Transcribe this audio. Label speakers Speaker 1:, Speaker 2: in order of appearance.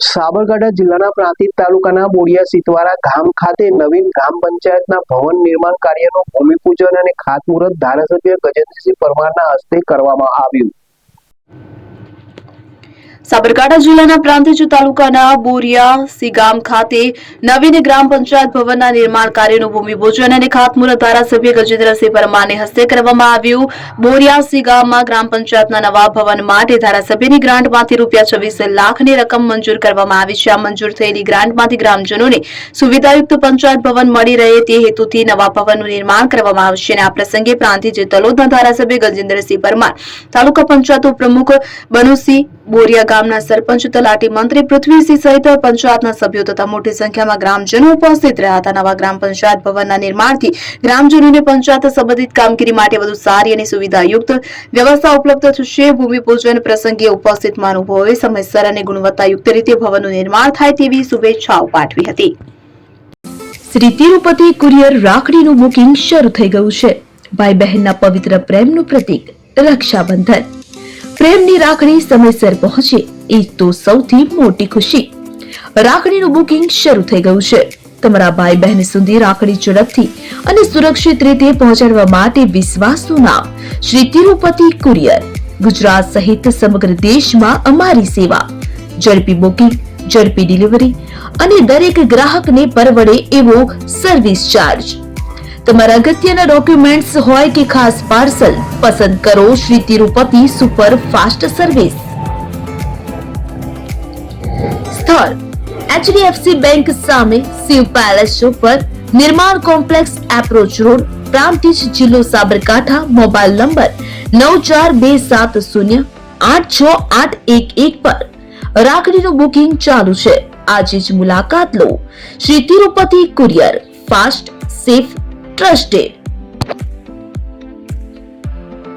Speaker 1: સાબરકાંઠા જિલ્લાના પ્રાંતિજ તાલુકાના બોડિયા સિતવારા ગામ ખાતે નવીન ગ્રામ પંચાયતના ભવન નિર્માણ કાર્યનું ભૂમિપૂજન અને ખાતમુહૂર્ત ધારાસભ્ય ગજેન્દ્રસિંહ પરમારના હસ્તે કરવામાં આવ્યું।
Speaker 2: સાબરકાંઠા જિલ્લાના પ્રાંતિજ તાલુકાના બોરિયા ગામ ખાતે નવીન ગ્રામ પંચાયત ભવનના નિર્માણ કાર્યનું ભૂમિપૂજન અને ખાતમુહૂર્ત ધારાસભ્ય ગજેન્દ્રસિંહ પરમારના હસ્તે કરવામાં આવ્યું। બોરિયા ગામમાં ગ્રામ પંચાયતના નવા ભવન માટે ધારાસભ્યની ગ્રાન્ટમાંથી ₹26 લાખની રકમ મંજૂર કરવામાં આવી છે। આ મંજૂર થયેલી ગ્રાન્ટમાંથી ગ્રામજનોને સુવિધાયુક્ત પંચાયત ભવન મળી રહે તે હેતુથી નવા ભવનનું નિર્માણ કરવામાં આવશે અને આ પ્રસંગે પ્રાંતિજ તલોદના ધારાસભ્ય ગજેન્દ્રસિંહ પરમાર, તાલુકા પંચાયત ઉપપ્રમુખ બનુસિંહ, બોરિયા ગામના સરપંચ, તલાટી, મંત્રી પૃથ્વીસિંહ સહિત પંચાયતના સભ્યો તથા મોટી સંખ્યામાં ગ્રામજનો ઉપસ્થિત રહ્યા હતા। નવા ગ્રામ પંચાયત ભવનના નિર્માણથી ગ્રામજનોને પંચાયત સંબંધિત કામગીરી માટે વધુ સારી અને સુવિધાયુક્ત વ્યવસ્થા ઉપલબ્ધ થશે। ભૂમિપૂજન પ્રસંગે ઉપસ્થિત મહાનુભાવોએ સમયસર અને ગુણવત્તાયુક્ત રીતે ભવનનું નિર્માણ થાય તેવી શુભેચ્છાઓ પાઠવી હતી।
Speaker 3: શ્રી તિરુપતિ કુરિયર રાખડીનું બુકિંગ શરૂ થઈ ગયું છે। ભાઈ બહેનના પવિત્ર પ્રેમનું પ્રતીક રક્ષાબંધન। પ્રેમની રાખડી સમયસર પહોંચે એ તો સૌથી મોટી ખુશી। રાખડીનું બુકિંગ શરૂ થઈ ગયું છે। તમારા ભાઈ બહેન સુધી રાખડી ઝડપથી અને સુરક્ષિત રીતે પહોંચાડવા માટે વિશ્વાસનું નામ શ્રી તિરુપતિ કુરિયર। ગુજરાત સહિત સમગ્ર દેશમાં અમારી સેવા। ઝડપી બુકિંગ, ઝડપી ડિલિવરી અને દરેક ગ્રાહકને પરવડે એવો સર્વિસ ચાર્જ। તમારા અગત્યના ડોક્યુમેન્ટ્સ હોય કે ખાસ પાર્સલ, પસંદ કરો Shri Tirupati super fast service. સ્થળ HDFC બેંક સામે, શિવ પેલેસ ઉપર, નિર્માણ કોમ્પ્લેક્સ, એપ્રોચ રોડ, પ્રાંતિજ, જિલ્લો સાબરકાંઠા। મોબાઈલ નંબર 9427086811 પર રાખડીનું બુકિંગ ચાલુ છે। આજે જ મુલાકાત લો। Shri Tirupati courier, fast, safe, trusted.